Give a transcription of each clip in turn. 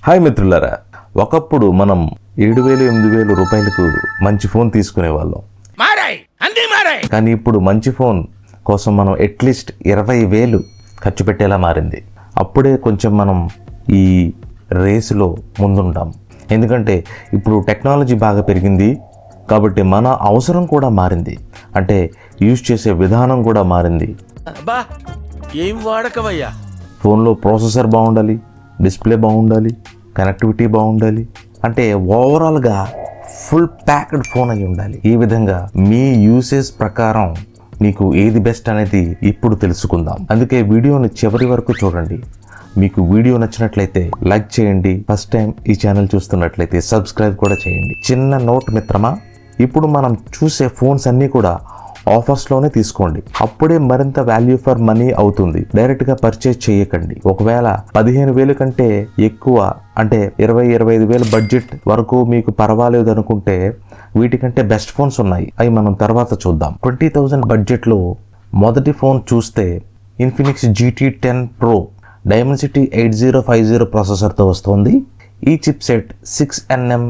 Hi మిత్రులారా, ఒకప్పుడు మనం 7,000-8,000 రూపాయలకు మంచి ఫోన్ తీసుకునేవాళ్ళం. కానీ ఇప్పుడు మంచి ఫోన్ కోసం మనం అట్లీస్ట్ 20,000 ఖర్చు పెట్టేలా మారింది. అప్పుడే కొంచెం మనం ఈ రేసులో ముందుంటాం. ఎందుకంటే ఇప్పుడు టెక్నాలజీ బాగా పెరిగింది కాబట్టి మన అవసరం కూడా మారింది. అంటే యూజ్ చేసే విధానం కూడా మారింది. ఏం వాడకవయ్యా. ఫోన్లో ప్రాసెసర్ బాగుండాలి, డిస్ప్లే బాగుండాలి, కనెక్టివిటీ బాగుండాలి, అంటే ఓవరాల్గా ఫుల్ ప్యాక్డ్ ఫోన్ అయి ఉండాలి. ఈ విధంగా మీ యూసేజ్ ప్రకారం మీకు ఏది బెస్ట్ అనేది ఇప్పుడు తెలుసుకుందాం. అందుకే వీడియోని చివరి వరకు చూడండి. మీకు వీడియో నచ్చినట్లయితే లైక్ చేయండి. ఫస్ట్ టైం ఈ ఛానల్ చూస్తున్నట్లయితే సబ్స్క్రైబ్ కూడా చేయండి. చిన్న నోట్ మిత్రమా, ఇప్పుడు మనం చూసే ఫోన్స్ అన్నీ కూడా ఆఫర్స్లోనే తీసుకోండి. అప్పుడే మరింత వాల్యూ ఫర్ మనీ అవుతుంది. డైరెక్ట్గా పర్చేజ్ చేయకండి. ఒకవేళ 15,000 కంటే ఎక్కువ అంటే 20,000-25,000 బడ్జెట్ వరకు మీకు పర్వాలేదు అనుకుంటే వీటికంటే బెస్ట్ ఫోన్స్ ఉన్నాయి. అవి మనం తర్వాత చూద్దాం. 20,000 బడ్జెట్లో మొదటి ఫోన్ చూస్తే ఇన్ఫినిక్స్ GT10 Pro Dimensity 8050 ప్రాసెసర్తో వస్తుంది. ఈ చిప్ సెట్ 6nm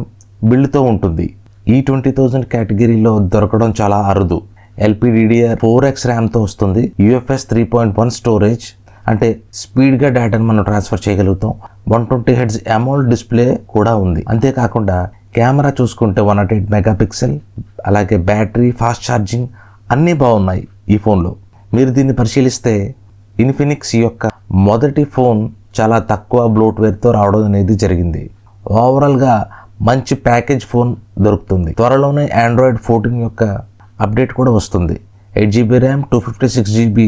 బిల్డ్తో ఉంటుంది. ఈ 20,000 కేటగిరీలో దొరకడం చాలా అరుదు. LPDDR4X ర్యామ్తో వస్తుంది. UFS 3.1 స్టోరేజ్, అంటే స్పీడ్గా డేటాను మనం ట్రాన్స్ఫర్ చేయగలుగుతాం. 120Hz AMOLED డిస్ప్లే కూడా ఉంది. అంతేకాకుండా కెమెరా చూసుకుంటే 108 మెగాపిక్సెల్, అలాగే బ్యాటరీ, ఫాస్ట్ ఛార్జింగ్ అన్నీ బాగున్నాయి ఈ ఫోన్లో. మీరు దీన్ని పరిశీలిస్తే ఇన్ఫినిక్స్ యొక్క మొదటి ఫోన్ చాలా తక్కువ బ్లోట్వేర్తో రావడం అనేది జరిగింది. ఓవరాల్గా మంచి ప్యాకేజ్ ఫోన్ దొరుకుతుంది. త్వరలోనే Android 14 యొక్క అప్డేట్ కూడా వస్తుంది. 8GB ర్యామ్, 256GB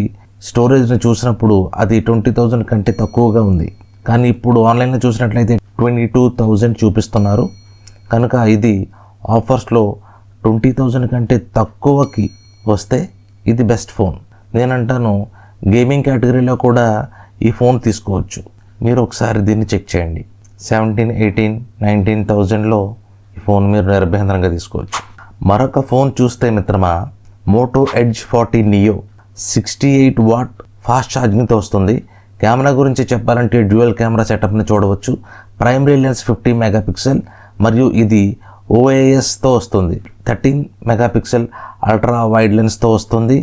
స్టోరేజ్ని చూసినప్పుడు అది 20,000 కంటే తక్కువగా ఉంది. కానీ ఇప్పుడు ఆన్లైన్లో చూసినట్లయితే 22,000 చూపిస్తున్నారు. కనుక ఇది ఆఫర్స్లో 20,000 కంటే తక్కువకి వస్తే ఇది బెస్ట్ ఫోన్. నేనంటాను గేమింగ్ కేటగిరీలో కూడా ఈ ఫోన్ తీసుకోవచ్చు. మీరు ఒకసారి దీన్ని చెక్ చేయండి. 17, 18, 19,000లో ఈ ఫోన్ మీరు నిర్భయంగా తీసుకోవచ్చు. మరొక ఫోన్ చూస్తే మిత్రమా, Moto Edge 40 Neo 68 watt fast ఛార్జింగ్తో వస్తుంది. కెమెరా గురించి చెప్పాలంటే డ్యూయల్ కెమెరా సెటప్ని చూడవచ్చు. ప్రైమరీ లెన్స్ 50 మెగాపిక్సెల్ మరియు ఇది OISతో వస్తుంది. 13 మెగాపిక్సెల్ అల్ట్రా వైడ్ లెన్స్తో వస్తుంది.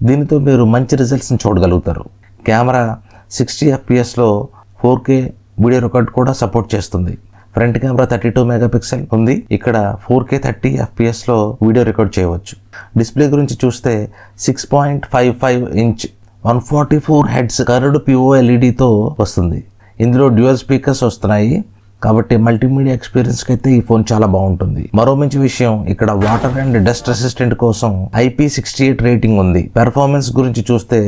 దీనితో మీరు మంచి రిజల్ట్స్ని చూడగలుగుతారు. కెమెరా 60 FPSలో 4K వీడియో రికార్డ్ కూడా సపోర్ట్ చేస్తుంది. ఫ్రంట్ కెమెరా 32 మెగాపిక్సెల్ ఉంది. ఇక్కడ 4K 30 FPSలో వీడియో రికార్డ్ చేయవచ్చు. డిస్ప్లే గురించి చూస్తే 6.55 ఇంచ్ 144 Hz కర్వ్డ్ POLEDతో వస్తుంది. ఇందులో డ్యూయల్ స్పీకర్స్ వస్తున్నాయి కాబట్టి మల్టీమీడియా ఎక్స్పీరియన్స్కి అయితే ఈ ఫోన్ చాలా బాగుంటుంది. మరో మంచి విషయం, ఇక్కడ వాటర్ అండ్ డస్ట్ రెసిస్టెంట్ కోసం IP68 రేటింగ్ ఉంది. పెర్ఫార్మెన్స్ గురించి చూస్తే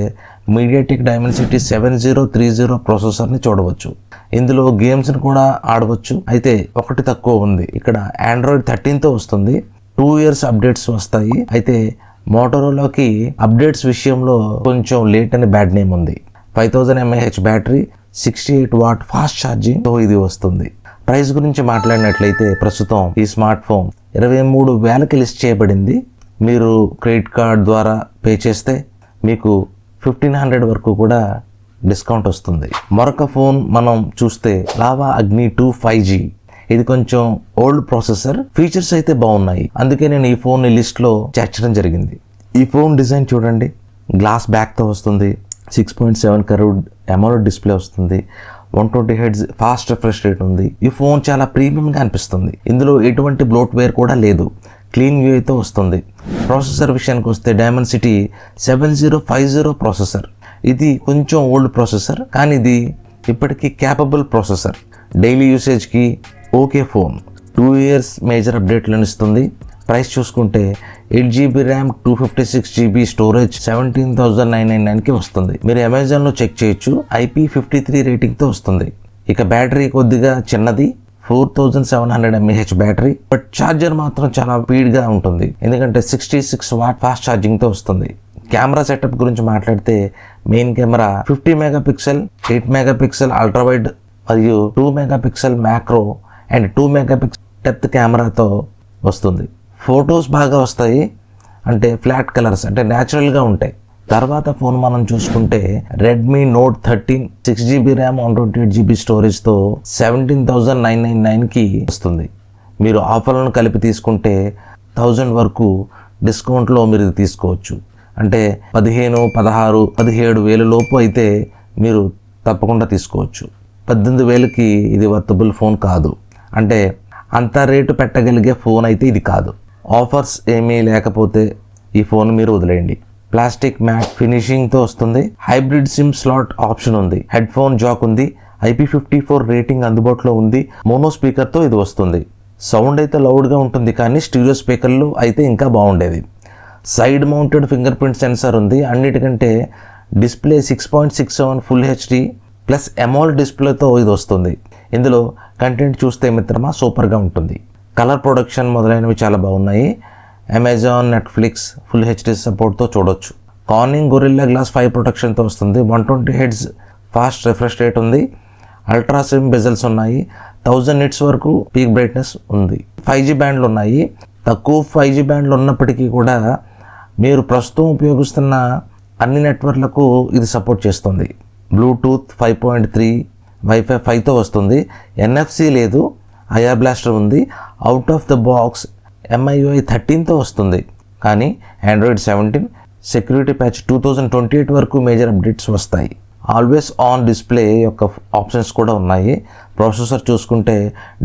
MediaTek Dimensity 7030 ప్రాసెసర్ని చూడవచ్చు. ఇందులో గేమ్స్ని కూడా ఆడవచ్చు. అయితే ఒకటి తక్కువ ఉంది, ఇక్కడ Android 13తో వస్తుంది. 2 years అప్డేట్స్ వస్తాయి. అయితే మోటోరోలాకి అప్డేట్స్ విషయంలో కొంచెం లేట్ అని బ్యాడ్ నేమ్ ఉంది. 5000 mAh బ్యాటరీ, 68 వాట్ ఫాస్ట్ ఛార్జింగ్తో ఇది వస్తుంది. ప్రైస్ గురించి మాట్లాడినట్లయితే ప్రస్తుతం ఈ స్మార్ట్ ఫోన్ 23,000కి లిస్ట్ చేయబడింది. మీరు క్రెడిట్ కార్డ్ ద్వారా పే చేస్తే మీకు 1,500 వరకు కూడా డిస్కౌంట్ వస్తుంది. మరొక ఫోన్ మనం చూస్తే లావా అగ్ని 2 5G. ఇది కొంచెం ఓల్డ్ ప్రాసెసర్, ఫీచర్స్ అయితే బాగున్నాయి. అందుకే నేను ఈ ఫోన్ లిస్ట్లో చేర్చడం జరిగింది. ఈ ఫోన్ డిజైన్ చూడండి, గ్లాస్ బ్యాక్తో వస్తుంది. 6.7 కర్వ్డ్ AMOLED డిస్ప్లే వస్తుంది. 120Hz ఫాస్ట్ రిఫ్రెష్ రేట్ ఉంది. ఈ ఫోన్ చాలా ప్రీమియంగా అనిపిస్తుంది. ఇందులో ఎటువంటి బ్లోట్వేర్ కూడా లేదు. క్లీన్ యూఐతో వస్తుంది. ప్రాసెసర్ విషయానికి వస్తే Dimensity 7050 ప్రాసెసర్. ఇది కొంచెం ఓల్డ్ ప్రాసెసర్, కానీ ఇది ఇప్పటికీ క్యాపబుల్ ప్రాసెసర్. డైలీ యూసేజ్కి ఓకే ఫోన్. 2 years మేజర్ అప్డేట్లను ఇస్తుంది. ప్రైస్ చూసుకుంటే 8GB ర్యామ్, 256GB స్టోరేజ్ 17,999కి వస్తుంది. మీరు అమెజాన్లో చెక్ చేయొచ్చు. IP53 రేటింగ్తో వస్తుంది. ఇక బ్యాటరీ కొద్దిగా చిన్నది, 4700 mAh బ్యాటరీ. బట్ ఛార్జర్ మాత్రం చాలా స్పీడ్గా ఉంటుంది, ఎందుకంటే 66 వాట్ ఫాస్ట్ ఛార్జింగ్తో వస్తుంది. కెమెరా సెటప్ గురించి మాట్లాడితే main camera 50 megapixel, 8 megapixel ultra wide మరియు 2 megapixel macro and 2 megapixel depth కెమెరాతో వస్తుంది. ఫొటోస్ బాగా వస్తాయి, అంటే ఫ్లాట్ కలర్స్, అంటే న్యాచురల్గా ఉంటాయి. తర్వాత ఫోన్ మనం చూసుకుంటే Redmi note 13 6GB RAM 128GB స్టోరేజ్తో 17,999కి వస్తుంది. మీరు ఆఫర్లను కలిపి తీసుకుంటే 1000 వరకు డిస్కౌంట్లో మీరు ఇది తీసుకోవచ్చు. అంటే 15, 16, 17,000 లోపు అయితే మీరు తప్పకుండా తీసుకోవచ్చు. 18,000కి ఇది వర్తబుల్ ఫోన్ కాదు. అంటే అంత రేటు పెట్టగలిగే ఫోన్ అయితే ఇది కాదు. ఆఫర్స్ ఏమీ లేకపోతే ఈ ఫోన్ మీరు వదిలేయండి. ప్లాస్టిక్ మ్యాట్ ఫినిషింగ్తో వస్తుంది. హైబ్రిడ్ సిమ్ స్లాట్ ఆప్షన్ ఉంది. హెడ్ ఫోన్ జాక్ ఉంది. IP54 రేటింగ్ అందుబాటులో ఉంది. మోనో స్పీకర్తో ఇది వస్తుంది. సౌండ్ అయితే లౌడ్గా ఉంటుంది, కానీ స్టీరియో స్పీకర్లు అయితే ఇంకా బాగుండేది. Side mounted finger print censor ఉంది. అన్నిటికంటే డిస్ప్లే 6.67 ఫుల్ హెచ్డి ప్లస్ ఎమోల్డ్ డిస్ప్లేతో ఇది వస్తుంది. ఇందులో కంటెంట్ చూస్తే మిత్రమా సూపర్గా ఉంటుంది. కలర్ ప్రొడక్షన్ మొదలైనవి చాలా బాగున్నాయి. అమెజాన్, నెట్ఫ్లిక్స్ ఫుల్ హెచ్డి సపోర్ట్తో చూడొచ్చు. కార్నింగ్ గొరిల్లా గ్లాస్ 5 ప్రొటెక్షన్తో వస్తుంది. 120 Hz ఫాస్ట్ రిఫ్రెష్ రేట్ ఉంది. అల్ట్రా స్లిమ్ బెజల్స్ ఉన్నాయి. 1000 nits వరకు పీక్ బ్రైట్నెస్ ఉంది. 5G బ్యాండ్లు ఉన్నాయి. తక్కువ 5G బ్యాండ్లు ఉన్నప్పటికీ కూడా మీరు ప్రస్తుతం ఉపయోగిస్తున్న అన్ని నెట్వర్క్లకు ఇది సపోర్ట్ చేస్తుంది. బ్లూటూత్ 5.3, వైఫై 5తో వస్తుంది. NFC లేదు. IR బ్లాస్టర్ ఉంది. Out of the box MIUI 13తో వస్తుంది. కానీ Android 17 సెక్యూరిటీ ప్యాచ్ 2028 వరకు మేజర్ అప్డేట్స్ వస్తాయి. ఆల్వేస్ ఆన్ డిస్ప్లే యొక్క ఆప్షన్స్ కూడా ఉన్నాయి. ప్రాసెసర్ చూసుకుంటే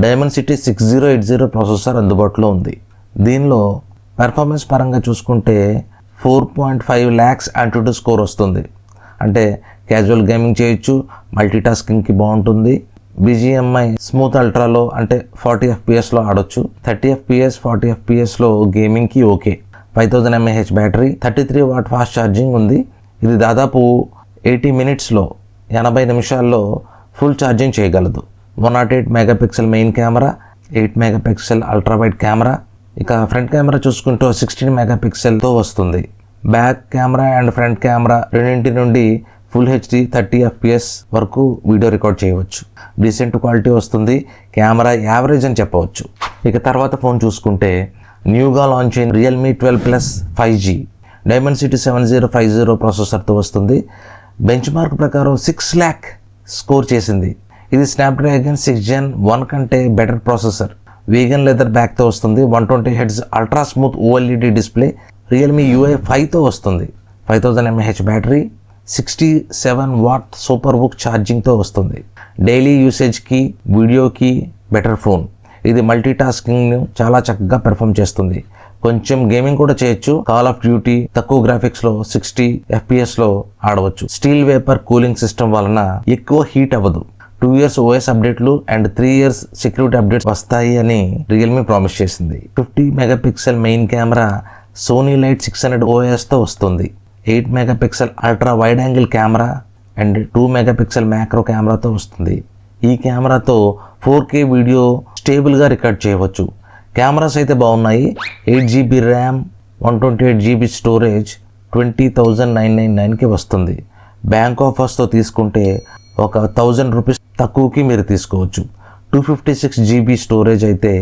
డైమెన్సిటీ 6080 ప్రాసెసర్ అందుబాటులో ఉంది. దీనిలో పెర్ఫార్మెన్స్ పరంగా చూసుకుంటే 4.5 lakhs AnTuTu స్కోర్ వస్తుంది. అంటే క్యాజువల్ గేమింగ్ చేయొచ్చు, మల్టీటాస్కింగ్కి బాగుంటుంది. BGMI స్మూత్ అల్ట్రాలో అంటే 40 FPSలో ఆడొచ్చు. 30 FPS 40 FPSలో గేమింగ్కి okay. 5000 mAh battery, 33 watt fast charging ఉంది. ఇది దాదాపు 80 minutesలో 80 నిమిషాల్లో ఫుల్ ఛార్జింగ్ చేయగలదు. 108 MP main camera, 8 MP ultra wide camera. ఇక ఫ్రంట్ కెమెరా చూసుకుంటూ 16 MP వస్తుంది. Back camera and front camera రెండింటి నుండి ఫుల్ హెచ్డి 30 FPS వరకు వీడియో రికార్డ్ చేయవచ్చు. డీసెంట్ క్వాలిటీ వస్తుంది. కెమెరా యావరేజ్ అని చెప్పవచ్చు. ఇక తర్వాత ఫోన్ చూసుకుంటే న్యూగా లాంచ్ అయిన రియల్మీ 12 Plus 5G డైమెన్సిటీ 7050 ప్రాసెసర్తో వస్తుంది. బెంచ్ మార్క్ ప్రకారం 6 lakh స్కోర్ చేసింది. ఇది స్నాప్డ్రాగన్ 6 Gen 1 కంటే బెటర్ ప్రాసెసర్. వీగన్ లెదర్ బ్యాక్తో వస్తుంది. 120 Hz ultra smooth OLED display. Realme UI 5తో వస్తుంది. 5000 mAh బ్యాటరీ, 67 watt సూపర్ బుక్ ఛార్జింగ్తో వస్తుంది. డైలీ యూసేజ్కి, వీడియోకి బెటర్ ఫోన్. ఇది మల్టీటాస్కింగ్ను చాలా చక్కగా పెర్ఫామ్ చేస్తుంది. కొంచెం గేమింగ్ కూడా చేయొచ్చు. కాల్ ఆఫ్ డ్యూటీ తక్కువ గ్రాఫిక్స్లో 60 FPSలో ఆడవచ్చు. స్టీల్ వేపర్ కూలింగ్ సిస్టమ్ వలన ఎక్కువ హీట్ అవ్వదు. 2 years OS అప్డేట్లు అండ్ 3 years సెక్యూరిటీ అప్డేట్స్ వస్తాయి అని రియల్మీ ప్రామిస్ చేసింది. 50 MP main camera Sony light 600 OSతో వస్తుంది. 8 MP ultra wide angle camera and 2 MP macro కెమెరాతో వస్తుంది. ఈ కెమెరాతో 4K వీడియో స్టేబుల్గా రికార్డ్ చేయవచ్చు. కెమెరాస్ అయితే బాగున్నాయి. 8GB ర్యామ్ 128GB స్టోరేజ్ 20,999కి వస్తుంది. బ్యాంక్ ఆఫర్స్తో తీసుకుంటే ఒక 1000 రూపీస్ తక్కువకి మీరు తీసుకోవచ్చు. 256GB స్టోరేజ్ అయితే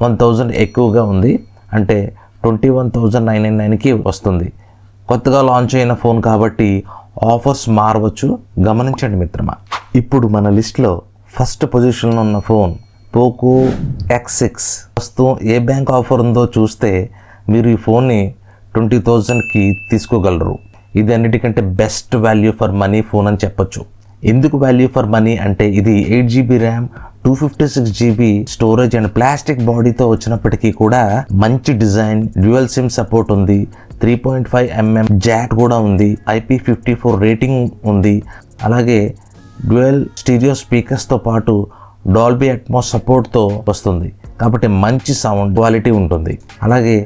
1000 ఎక్కువగా ఉంది. అంటే 21,999కి వస్తుంది. కొత్తగా లాంచ్ అయిన ఫోన్ కాబట్టి ఆఫర్స్ మారవచ్చు, గమనించండి మిత్రమా. ఇప్పుడు మన లిస్ట్లో ఫస్ట్ పొజిషన్లో ఉన్న ఫోన్ పోకో X6. ప్రస్తుతం ఏ బ్యాంక్ ఆఫర్ ఉందో చూస్తే మీరు ఈ ఫోన్ని 20,000కి తీసుకోగలరు. ఇది అన్నిటికంటే best value for money phone అని చెప్పొచ్చు. ఎందుకు వాల్యూ ఫర్ మనీ అంటే ఇది 8GB RAM 256GB storage and plastic బాడీతో వచ్చినప్పటికీ కూడా మంచి డిజైన్, డ్యూయల్ సిమ్ సపోర్ట్ ఉంది. 3.5mm జాక్ కూడా ఉంది. IP54 రేటింగ్ ఉంది. అలాగే డ్యూయల్ స్టీరియో స్పీకర్స్తో పాటు డాల్బీ అట్మాస్ సపోర్ట్తో వస్తుంది. కాబట్టి మంచి సౌండ్ క్వాలిటీ ఉంటుంది. అలాగే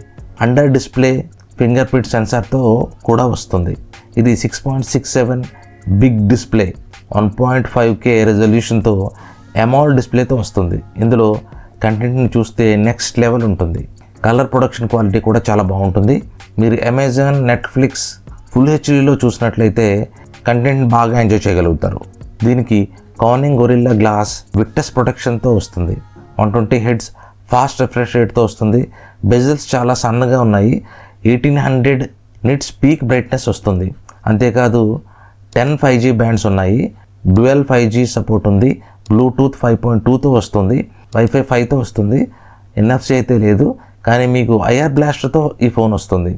అండర్ డిస్ప్లే ఫింగర్ ప్రింట్ సెన్సార్తో కూడా వస్తుంది. ఇది 6.67 బిగ్ డిస్ప్లే 1.5K రెజల్యూషన్తో ఎమోల్డ్ డిస్ప్లేతో వస్తుంది. ఇందులో కంటెంట్ని చూస్తే నెక్స్ట్ లెవెల్ ఉంటుంది. కలర్ ప్రొడక్షన్ క్వాలిటీ కూడా చాలా బాగుంటుంది. మీరు అమెజాన్, నెట్ఫ్లిక్స్ ఫుల్ హెచ్డీలో చూసినట్లయితే కంటెంట్ బాగా ఎంజాయ్ చేయగలుగుతారు. దీనికి కార్నింగ్ గొరిల్లా గ్లాస్ విక్టస్ ప్రొటెక్షన్తో వస్తుంది. 120 Hz ఫాస్ట్ రిఫ్రెష్ రేట్తో వస్తుంది. బెజల్స్ చాలా సన్నగా ఉన్నాయి. 1800 nits పీక్ బ్రైట్నెస్ వస్తుంది. అంతేకాదు 10 5G బ్యాండ్స్ ఉన్నాయి, డ్యూయల్ 5G సపోర్ట్ ఉంది, బ్లూటూత్ 5.2తో వస్తుంది, వైఫై 5తో వస్తుంది, NFC అయితే లేదు, కానీ మీకు IR బ్లాస్టర్తో ఈ ఫోన్ వస్తుంది.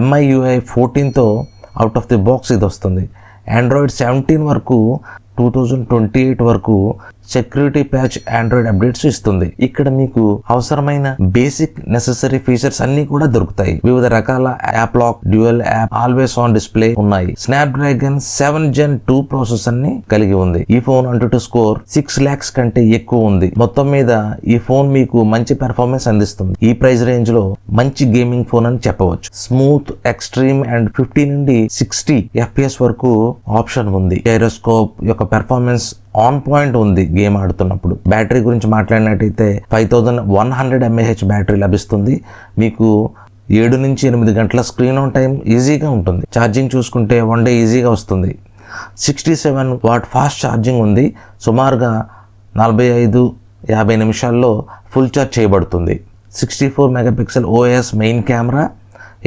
MIUI 14తో అవుట్ ఆఫ్ ది బాక్స్ ఇది వస్తుంది. ఆండ్రాయిడ్ 17 వరకు 2028 వరకు సెక్యూరిటీ ప్యాచ్ ఆండ్రాయిడ్ అప్డేట్స్ ఇస్తుంది. ఇక్కడ మీకు అవసరమైన బేసిక్ నెసెసరీ ఫీచర్స్ అన్ని కూడా దొరుకుతాయి. వివిధ రకాల app lock, dual app, always on display ఉన్నాయి. స్నాప్డ్రాగన్ 7 Gen 2 ప్రాసెసర్ ని కలిగి ఉంది. ఈ ఫోన్ AnTuTu స్కోర్ 6 lakhs కంటే ఎక్కువ ఉంది. మొత్తం మీద ఈ ఫోన్ మీకు మంచి పెర్ఫార్మెన్స్ అందిస్తుంది. ఈ ప్రైస్ రేంజ్ లో మంచి గేమింగ్ ఫోన్ అని చెప్పవచ్చు. స్మూత్, ఎక్స్ట్రీమ్ అండ్ 50 నుండి 60 FPS వరకు ఆప్షన్ ఉంది. గైరోస్కోప్ యొక్క పెర్ఫార్మెన్స్ ఆన్ పాయింట్ ఉంది గేమ్ ఆడుతున్నప్పుడు. బ్యాటరీ గురించి మాట్లాడినట్టయితే 5100 mAh బ్యాటరీ లభిస్తుంది. మీకు 7 నుంచి 8 గంటల స్క్రీన్ ఆన్ టైం ఈజీగా ఉంటుంది. ఛార్జింగ్ చూసుకుంటే 1 డే ఈజీగా వస్తుంది. 67 వాట్ ఫాస్ట్ ఛార్జింగ్ ఉంది. సుమారుగా 45-50 నిమిషాల్లో ఫుల్ ఛార్జ్ చేయబడుతుంది. 64 megapixel OIS main camera,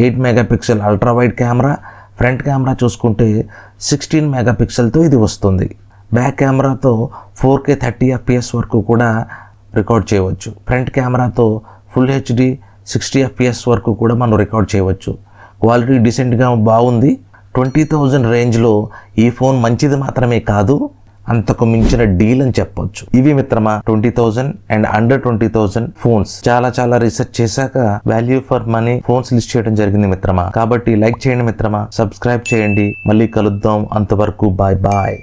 8 megapixel ultra wide camera. Front camera చూసుకుంటే 16 మెగాపిక్సెల్తో ఇది వస్తుంది. బ్యాక్ కెమెరాతో 4K 30 FPS వరకు కూడా రికార్డ్ చేయవచ్చు. ఫ్రంట్ కెమెరాతో ఫుల్ HD 60 FPS వరకు కూడా మనం రికార్డ్ చేయవచ్చు. క్వాలిటీ డీసెంట్గా బాగుంది. 20,000 రేంజ్లో ఈ ఫోన్ మంచిది మాత్రమే కాదు, అంతకు మించిన డీల్ అని చెప్పొచ్చు. ఇవి మిత్రమా 20,000 అండ్ అండర్ 20,000 ఫోన్స్. చాలా రీసెర్చ్ చేశాక value for money phones list చేయడం జరిగింది మిత్రమా. కాబట్టి లైక్ చేయండి మిత్రమా, సబ్స్క్రైబ్ చేయండి. మళ్ళీ కలుద్దాం. అంతవరకు బాయ్.